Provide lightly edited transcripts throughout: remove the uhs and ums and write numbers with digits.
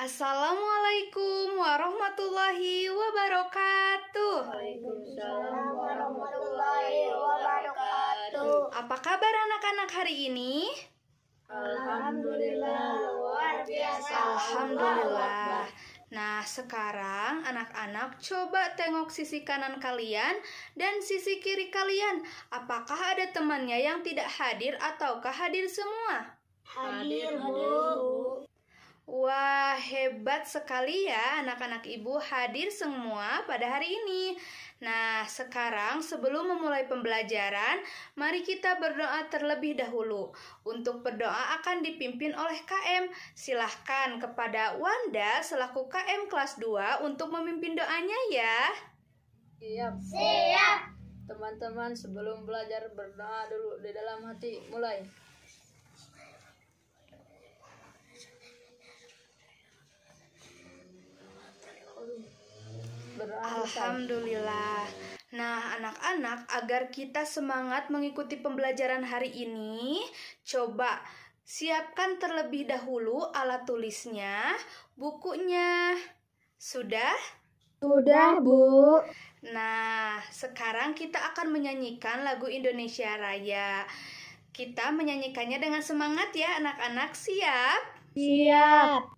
Assalamualaikum warahmatullahi wabarakatuh. Waalaikumsalam warahmatullahi wabarakatuh. Apa kabar anak-anak hari ini? Alhamdulillah, luar biasa. Alhamdulillah. Nah, sekarang anak-anak coba tengok sisi kanan kalian dan sisi kiri kalian. Apakah ada temannya yang tidak hadir ataukah hadir semua? Hadir, Bu. Wah, hebat sekali ya anak-anak ibu hadir semua pada hari ini. Nah, sekarang sebelum memulai pembelajaran, mari kita berdoa terlebih dahulu. Untuk berdoa akan dipimpin oleh KM. Silahkan kepada Wanda selaku KM kelas 2 untuk memimpin doanya ya. Siap. Teman-teman, sebelum belajar berdoa dulu di dalam hati. Mulai. Alhamdulillah. Nah, anak-anak, agar kita semangat mengikuti pembelajaran hari ini, coba siapkan terlebih dahulu alat tulisnya, bukunya. Sudah? Sudah, Bu. Nah, sekarang kita akan menyanyikan lagu Indonesia Raya. Kita menyanyikannya dengan semangat ya, anak-anak. Siap? Siap.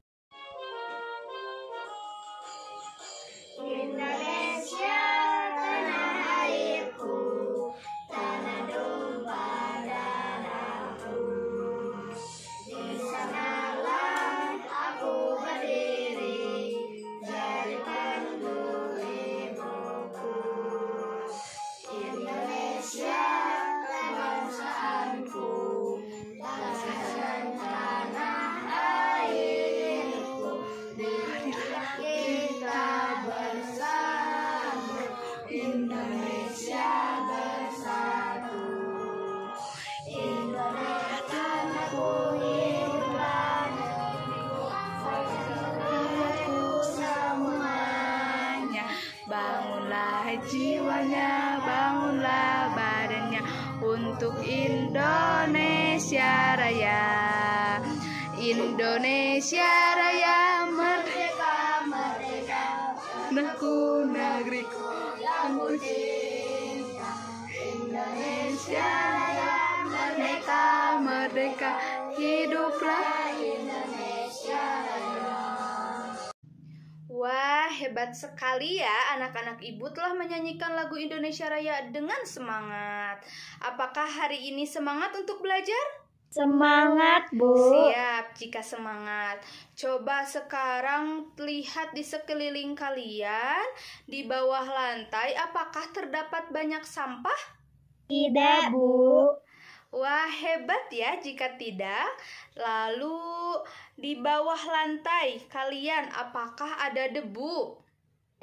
Indonesia tanah airku, tanah tumpah darahku. Di sanalah aku berdiri, jadi pandu ibuku. Indonesia kebangsaanku, dan tanah airku. Marilah kita bersama, Indonesia bersatu. Indonesia tanahku, hiduplah negeriku, negeriku semuanya. Bangunlah jiwanya, bangunlah badannya untuk Indonesia Raya. Indonesia Raya, Merdeka, merdeka, negeriku, negeriku yang ku cinta. Indonesia Raya, merdeka, merdeka, hiduplah. Indonesia Raya. Wah, hebat sekali ya anak-anak ibu telah menyanyikan lagu Indonesia Raya dengan semangat. Apakah hari ini semangat untuk belajar? Semangat, Bu. Siap, jika semangat. Coba sekarang lihat di sekeliling kalian, di bawah lantai, apakah terdapat banyak sampah? Tidak, Bu. Wah, hebat ya jika tidak. Lalu, di bawah lantai kalian, apakah ada debu?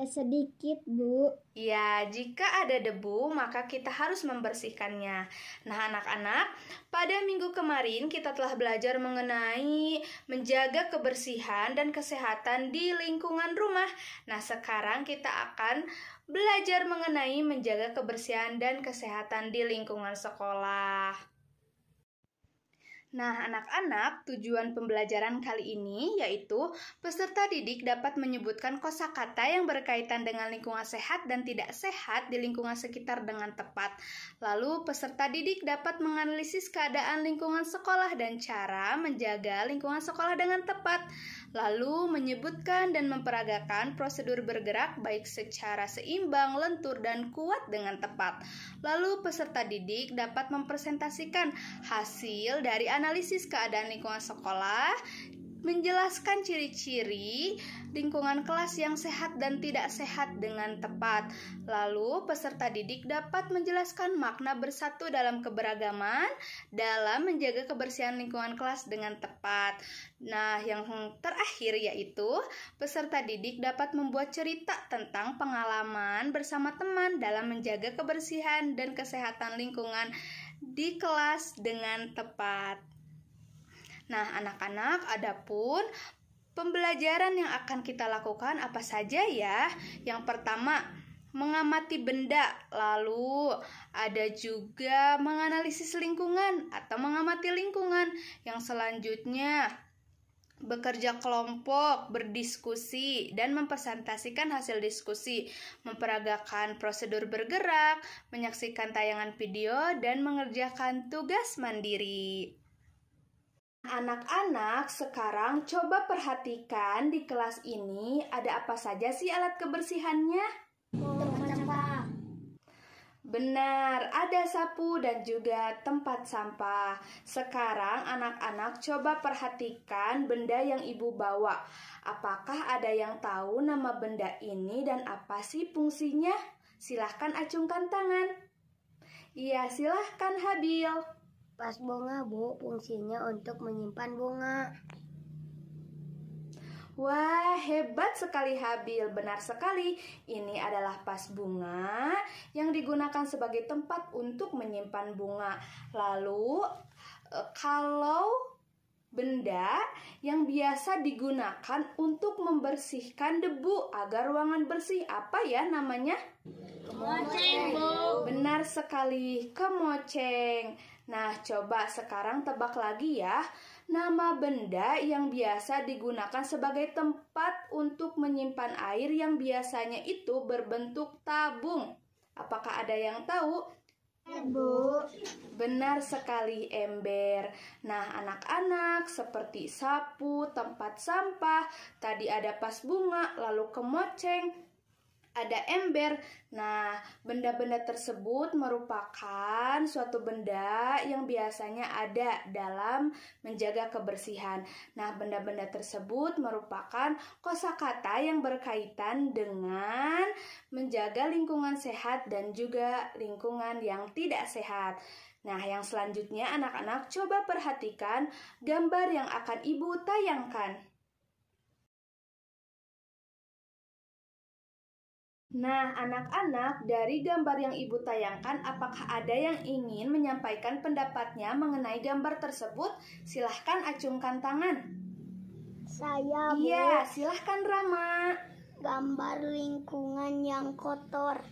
Sedikit, Bu. Ya, jika ada debu, maka kita harus membersihkannya. Nah, anak-anak, pada minggu kemarin kita telah belajar mengenai menjaga kebersihan dan kesehatan di lingkungan rumah. Nah, sekarang kita akan belajar mengenai menjaga kebersihan dan kesehatan di lingkungan sekolah. Nah, anak-anak, tujuan pembelajaran kali ini yaitu peserta didik dapat menyebutkan kosakata yang berkaitan dengan lingkungan sehat dan tidak sehat di lingkungan sekitar dengan tepat. Lalu, peserta didik dapat menganalisis keadaan lingkungan sekolah dan cara menjaga lingkungan sekolah dengan tepat. Lalu, menyebutkan dan memperagakan prosedur bergerak baik secara seimbang, lentur, dan kuat dengan tepat. Lalu, peserta didik dapat mempresentasikan hasil dari analisis keadaan lingkungan sekolah menjelaskan ciri-ciri lingkungan kelas yang sehat dan tidak sehat dengan tepat. Lalu, peserta didik dapat menjelaskan makna bersatu dalam keberagaman dalam menjaga kebersihan lingkungan kelas dengan tepat. Nah, yang terakhir yaitu peserta didik dapat membuat cerita tentang pengalaman bersama teman dalam menjaga kebersihan dan kesehatan lingkungan di kelas dengan tepat. Nah, anak-anak, adapun pembelajaran yang akan kita lakukan apa saja ya? Yang pertama, mengamati benda, lalu ada juga menganalisis lingkungan atau mengamati lingkungan. Yang selanjutnya, bekerja kelompok, berdiskusi, dan mempresentasikan hasil diskusi, memperagakan prosedur bergerak, menyaksikan tayangan video, dan mengerjakan tugas mandiri. Anak-anak, sekarang coba perhatikan di kelas ini ada apa saja sih alat kebersihannya? Tempat sampah. Benar, ada sapu dan juga tempat sampah. Sekarang anak-anak coba perhatikan benda yang ibu bawa. Apakah ada yang tahu nama benda ini dan apa sih fungsinya? Silahkan acungkan tangan. Iya, silahkan Habil. Vas bunga, Bu. Fungsinya untuk menyimpan bunga. Wah, hebat sekali Habil. Benar sekali. Ini adalah vas bunga yang digunakan sebagai tempat untuk menyimpan bunga. Lalu, kalau benda yang biasa digunakan untuk membersihkan debu agar ruangan bersih, apa ya namanya? Kemoceng, Bu. Benar sekali, kemoceng. Nah, coba sekarang tebak lagi ya. Nama benda yang biasa digunakan sebagai tempat untuk menyimpan air yang biasanya itu berbentuk tabung. Apakah ada yang tahu? Bu. Benar sekali, ember. Nah, anak-anak, seperti sapu, tempat sampah, tadi ada vas bunga, lalu kemoceng, ada ember. Nah, benda-benda tersebut merupakan suatu benda yang biasanya ada dalam menjaga kebersihan. Nah, benda-benda tersebut merupakan kosakata yang berkaitan dengan menjaga lingkungan sehat dan juga lingkungan yang tidak sehat. Nah, yang selanjutnya anak-anak coba perhatikan gambar yang akan ibu tayangkan. Nah, anak-anak, dari gambar yang ibu tayangkan, apakah ada yang ingin menyampaikan pendapatnya mengenai gambar tersebut? Silahkan acungkan tangan. Saya, Bu. Iya, silahkan Rama. Gambar lingkungan yang kotor.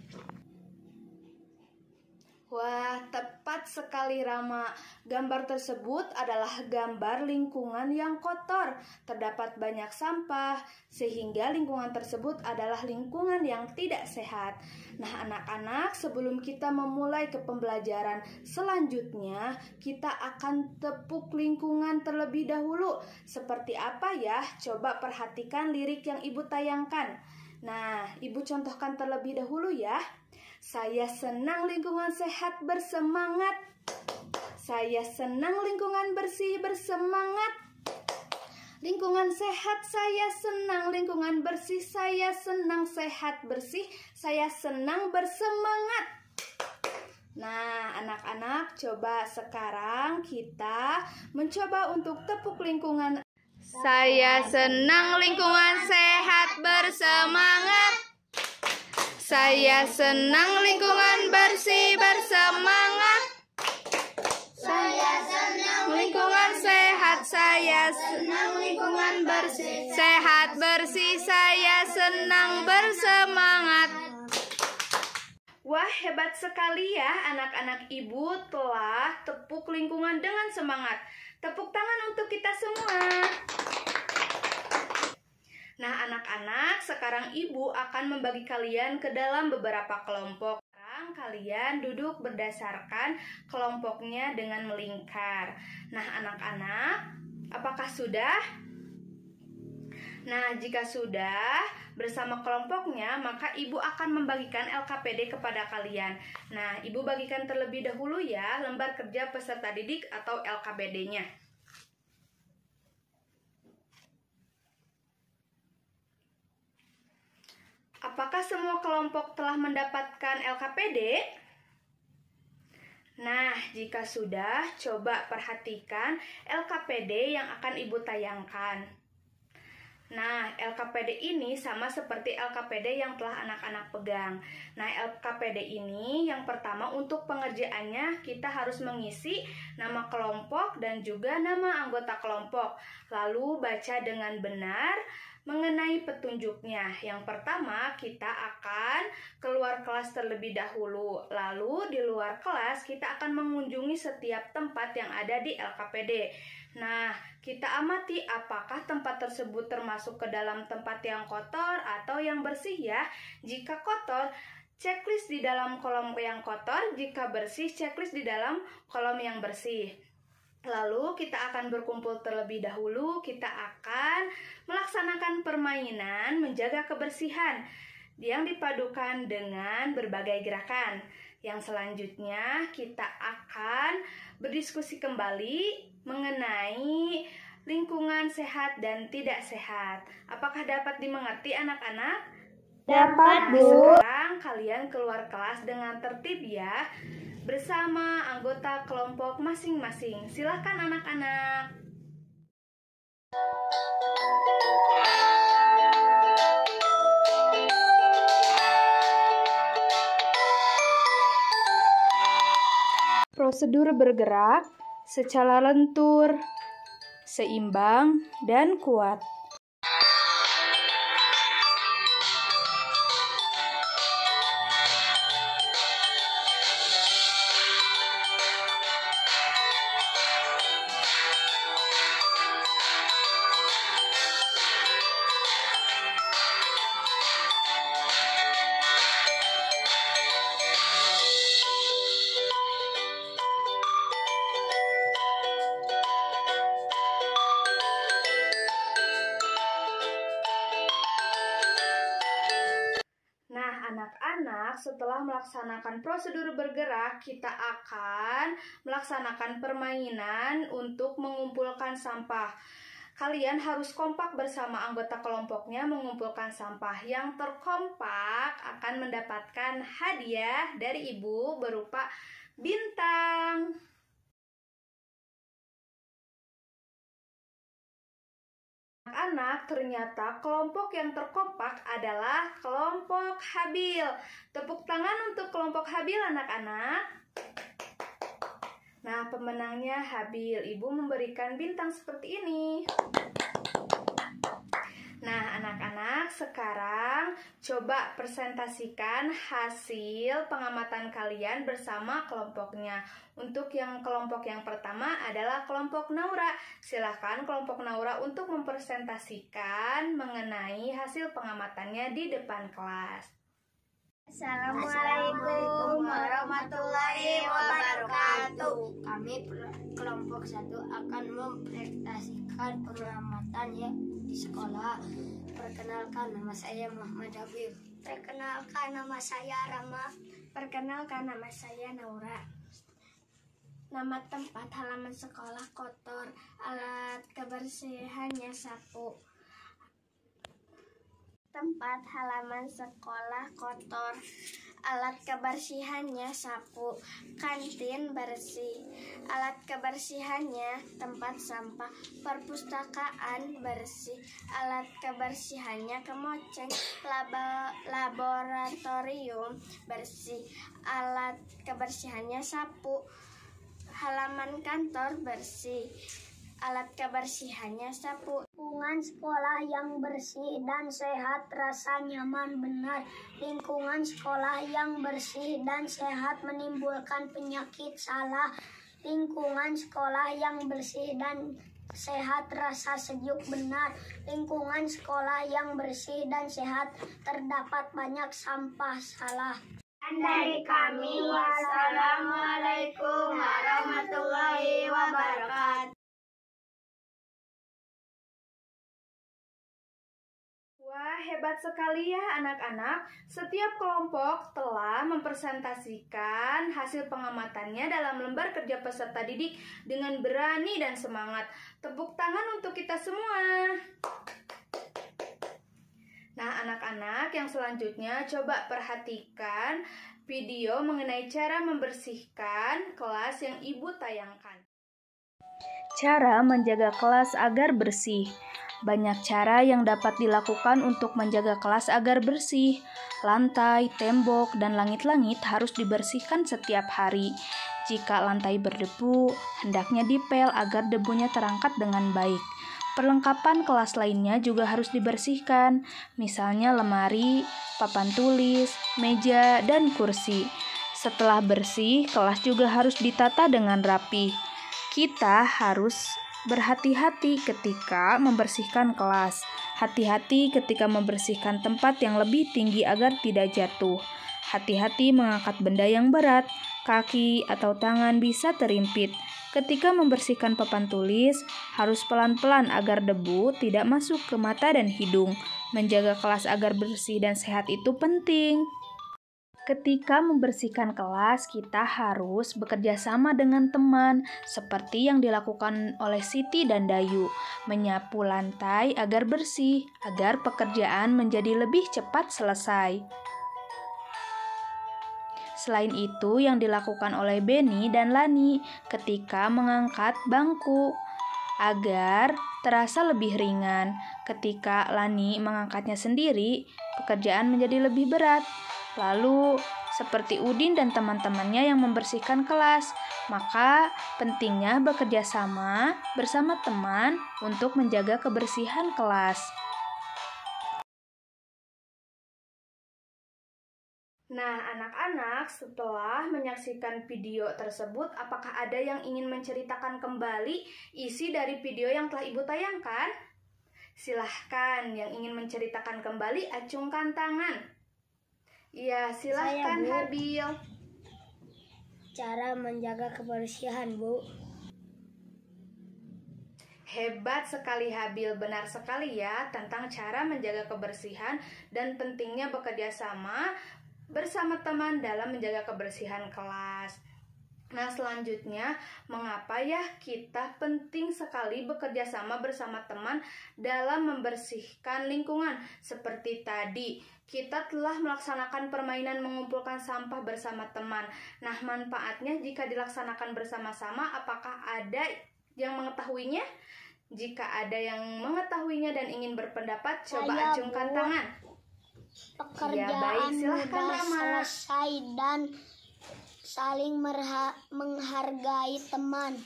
Wah, tepat sekali Rama. Gambar tersebut adalah gambar lingkungan yang kotor. Terdapat banyak sampah, sehingga lingkungan tersebut adalah lingkungan yang tidak sehat. Nah, anak-anak, sebelum kita memulai ke pembelajaran selanjutnya, kita akan tepuk lingkungan terlebih dahulu. Seperti apa ya? Coba perhatikan lirik yang ibu tayangkan. Nah, ibu contohkan terlebih dahulu ya. Saya senang lingkungan sehat bersemangat. Saya senang lingkungan bersih bersemangat. Lingkungan sehat saya senang, lingkungan bersih saya senang, sehat bersih saya senang bersemangat. Nah, anak-anak, coba sekarang kita mencoba untuk tepuk lingkungan. Saya senang lingkungan sehat bersemangat. Saya senang lingkungan bersih bersemangat. Saya senang Lingkungan sehat, saya senang lingkungan bersih. sehat bersih, saya senang bersemangat. Wah, hebat sekali ya anak-anak ibu telah tepuk lingkungan dengan semangat. Tepuk tangan untuk kita semua. Nah, anak-anak, sekarang ibu akan membagi kalian ke dalam beberapa kelompok. Sekarang kalian duduk berdasarkan kelompoknya dengan melingkar. Nah, anak-anak, apakah sudah? Nah, jika sudah, bersama kelompoknya, maka ibu akan membagikan LKPD kepada kalian. Nah, ibu bagikan terlebih dahulu ya, lembar kerja peserta didik atau LKPD-nya. kelompok telah mendapatkan LKPD? Nah, jika sudah, coba perhatikan LKPD yang akan Ibu tayangkan. Nah, LKPD ini sama seperti LKPD yang telah anak-anak pegang. Nah, LKPD ini yang pertama untuk pengerjaannya kita harus mengisi nama kelompok dan juga nama anggota kelompok. Lalu baca dengan benar mengenai petunjuknya. Yang pertama, kita akan keluar kelas terlebih dahulu. Lalu di luar kelas kita akan mengunjungi setiap tempat yang ada di LKPD. Nah, kita amati apakah tempat tersebut termasuk ke dalam tempat yang kotor atau yang bersih ya. Jika kotor, checklist di dalam kolom yang kotor. Jika bersih, checklist di dalam kolom yang bersih. Lalu kita akan berkumpul terlebih dahulu, kita akan melaksanakan permainan menjaga kebersihan yang dipadukan dengan berbagai gerakan. Yang selanjutnya kita akan berdiskusi kembali mengenai lingkungan sehat dan tidak sehat. Apakah dapat dimengerti anak-anak? Dapat, Bu. Sekarang kalian keluar kelas dengan tertib ya, bersama anggota kelompok masing-masing. Silakan anak-anak. Prosedur bergerak secara lentur, seimbang, dan kuat. Anak-anak, setelah melaksanakan prosedur bergerak, kita akan melaksanakan permainan untuk mengumpulkan sampah. Kalian harus kompak bersama anggota kelompoknya mengumpulkan sampah. Yang terkompak akan mendapatkan hadiah dari Ibu berupa bintang. Anak, ternyata kelompok yang terkompak adalah kelompok Habil. Tepuk tangan untuk kelompok Habil, anak-anak. Nah, pemenangnya Habil. Ibu memberikan bintang seperti ini. Nah, anak-anak, sekarang coba presentasikan hasil pengamatan kalian bersama kelompoknya. Untuk yang kelompok yang pertama adalah kelompok Naura. Silakan kelompok Naura untuk mempresentasikan mengenai hasil pengamatannya di depan kelas. Assalamualaikum warahmatullahi wabarakatuh. Kami kelompok 1 akan mempresentasikan pengamatan ya di sekolah. Perkenalkan, nama saya Muhammad Habib. Perkenalkan, nama saya Rama. Perkenalkan, nama saya Naura. Nama tempat halaman sekolah kotor, alat kebersihannya sapu. Tempat halaman sekolah kotor, alat kebersihannya sapu. Kantin bersih, alat kebersihannya tempat sampah. Perpustakaan bersih, alat kebersihannya kemoceng. Laboratorium bersih, alat kebersihannya sapu. Halaman kantor bersih, alat kebersihannya sapu. Lingkungan sekolah yang bersih dan sehat, rasa nyaman benar. Lingkungan sekolah yang bersih dan sehat menimbulkan penyakit salah. Lingkungan sekolah yang bersih dan sehat, rasa sejuk benar. Lingkungan sekolah yang bersih dan sehat, terdapat banyak sampah salah. Dari kami, wassalamualaikum warahmatullahi wabarakatuh. Wah, hebat sekali ya anak-anak. Setiap kelompok telah mempresentasikan hasil pengamatannya dalam lembar kerja peserta didik dengan berani dan semangat. Tepuk tangan untuk kita semua. Nah, anak-anak, anak-anak yang selanjutnya coba perhatikan video mengenai cara membersihkan kelas yang Ibu tayangkan. Cara menjaga kelas agar bersih. Banyak cara yang dapat dilakukan untuk menjaga kelas agar bersih. Lantai, tembok, dan langit-langit harus dibersihkan setiap hari. Jika lantai berdebu, hendaknya dipel agar debunya terangkat dengan baik. Perlengkapan kelas lainnya juga harus dibersihkan, misalnya lemari, papan tulis, meja, dan kursi. Setelah bersih, kelas juga harus ditata dengan rapi. Kita harus berhati-hati ketika membersihkan kelas. Hati-hati ketika membersihkan tempat yang lebih tinggi agar tidak jatuh. Hati-hati mengangkat benda yang berat, kaki atau tangan bisa terimpit. Ketika membersihkan papan tulis, harus pelan-pelan agar debu tidak masuk ke mata dan hidung. Menjaga kelas agar bersih dan sehat itu penting. Ketika membersihkan kelas, kita harus bekerja sama dengan teman, seperti yang dilakukan oleh Siti dan Dayu, menyapu lantai agar bersih, agar pekerjaan menjadi lebih cepat selesai. Selain itu, yang dilakukan oleh Beni dan Lani ketika mengangkat bangku, agar terasa lebih ringan. Ketika Lani mengangkatnya sendiri, pekerjaan menjadi lebih berat. Lalu, seperti Udin dan teman-temannya yang membersihkan kelas, maka pentingnya bekerja sama bersama teman untuk menjaga kebersihan kelas. Nah, anak-anak, setelah menyaksikan video tersebut, apakah ada yang ingin menceritakan kembali isi dari video yang telah Ibu tayangkan? Silahkan, yang ingin menceritakan kembali, acungkan tangan. Ya, silahkan Habil. Cara menjaga kebersihan, Bu. Hebat sekali Habil, benar sekali ya tentang cara menjaga kebersihan dan pentingnya bekerja sama bersama teman dalam menjaga kebersihan kelas. Nah, selanjutnya, mengapa ya kita penting sekali bekerja sama bersama teman dalam membersihkan lingkungan? Seperti tadi, kita telah melaksanakan permainan mengumpulkan sampah bersama teman. Nah, manfaatnya jika dilaksanakan bersama-sama, apakah ada yang mengetahuinya? Jika ada yang mengetahuinya dan ingin berpendapat, coba acungkan tangan. Pekerjaan ya, baik, silahkan mudah Rama. selesai dan saling menghargai teman.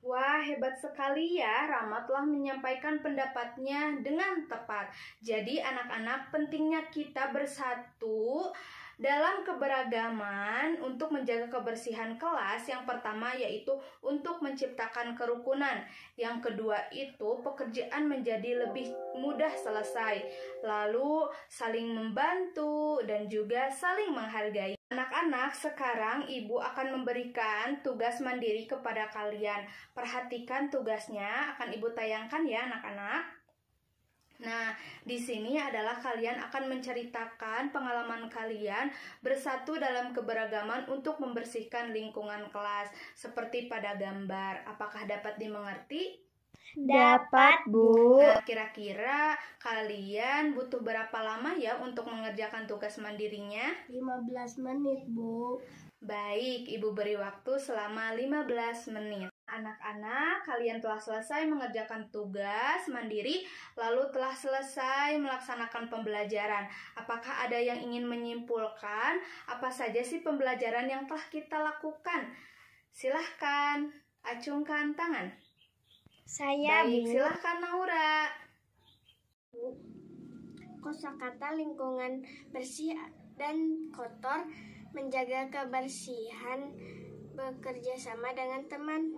Wah, hebat sekali ya, Rama telah menyampaikan pendapatnya dengan tepat. Jadi anak-anak, pentingnya kita bersatu dalam keberagaman untuk menjaga kebersihan kelas. Yang pertama yaitu untuk menciptakan kerukunan. Yang kedua itu pekerjaan menjadi lebih mudah selesai. Lalu saling membantu dan juga saling menghargai. Anak-anak, sekarang Ibu akan memberikan tugas mandiri kepada kalian. Perhatikan tugasnya, akan Ibu tayangkan ya anak-anak. Nah, di sini adalah kalian akan menceritakan pengalaman kalian bersatu dalam keberagaman untuk membersihkan lingkungan kelas, seperti pada gambar. Apakah dapat dimengerti? Dapat, Bu. Nah, kira-kira kalian butuh berapa lama ya untuk mengerjakan tugas mandirinya? 15 menit, Bu. Baik, Ibu beri waktu selama 15 menit. Anak-anak, kalian telah selesai mengerjakan tugas mandiri, lalu telah selesai melaksanakan pembelajaran. Apakah ada yang ingin menyimpulkan apa saja sih pembelajaran yang telah kita lakukan? Silahkan, acungkan tangan. Saya, Baik, Bu. silahkan Naura. Kosakata lingkungan bersih dan kotor, menjaga kebersihan, bekerja sama dengan teman.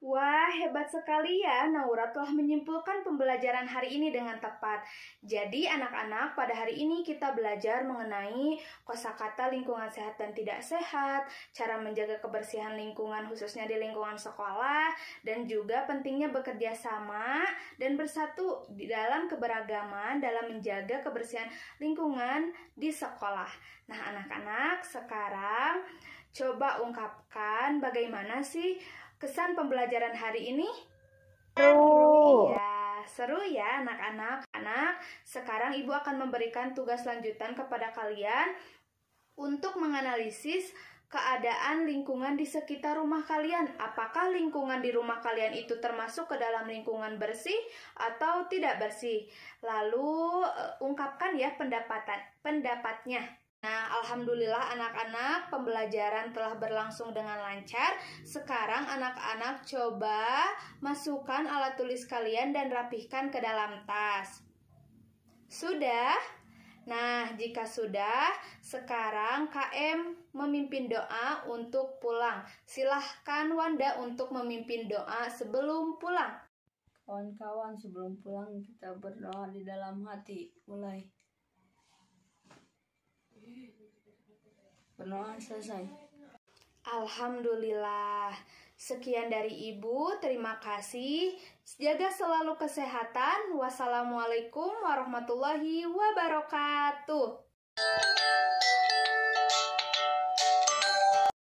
Wah, hebat sekali ya, Naura telah menyimpulkan pembelajaran hari ini dengan tepat. Jadi anak-anak, pada hari ini kita belajar mengenai kosakata lingkungan sehat dan tidak sehat, cara menjaga kebersihan lingkungan khususnya di lingkungan sekolah, dan juga pentingnya bekerja sama dan bersatu di dalam keberagaman dalam menjaga kebersihan lingkungan di sekolah. Nah, anak-anak, sekarang coba ungkapkan bagaimana sih kesan pembelajaran hari ini? Seru. Iya, seru ya anak-anak. Anak, sekarang Ibu akan memberikan tugas lanjutan kepada kalian untuk menganalisis keadaan lingkungan di sekitar rumah kalian. Apakah lingkungan di rumah kalian itu termasuk ke dalam lingkungan bersih atau tidak bersih? Lalu ungkapkan ya pendapatnya. Nah, alhamdulillah anak-anak, pembelajaran telah berlangsung dengan lancar. Sekarang anak-anak coba masukkan alat tulis kalian dan rapihkan ke dalam tas. Sudah? Nah, jika sudah, sekarang KM memimpin doa untuk pulang. Silahkan Wanda untuk memimpin doa sebelum pulang. Kawan-kawan, sebelum pulang kita berdoa di dalam hati. Mulai. Berdoa selesai. Alhamdulillah. Sekian dari Ibu, terima kasih. Jaga selalu kesehatan. Wassalamualaikum warahmatullahi wabarakatuh.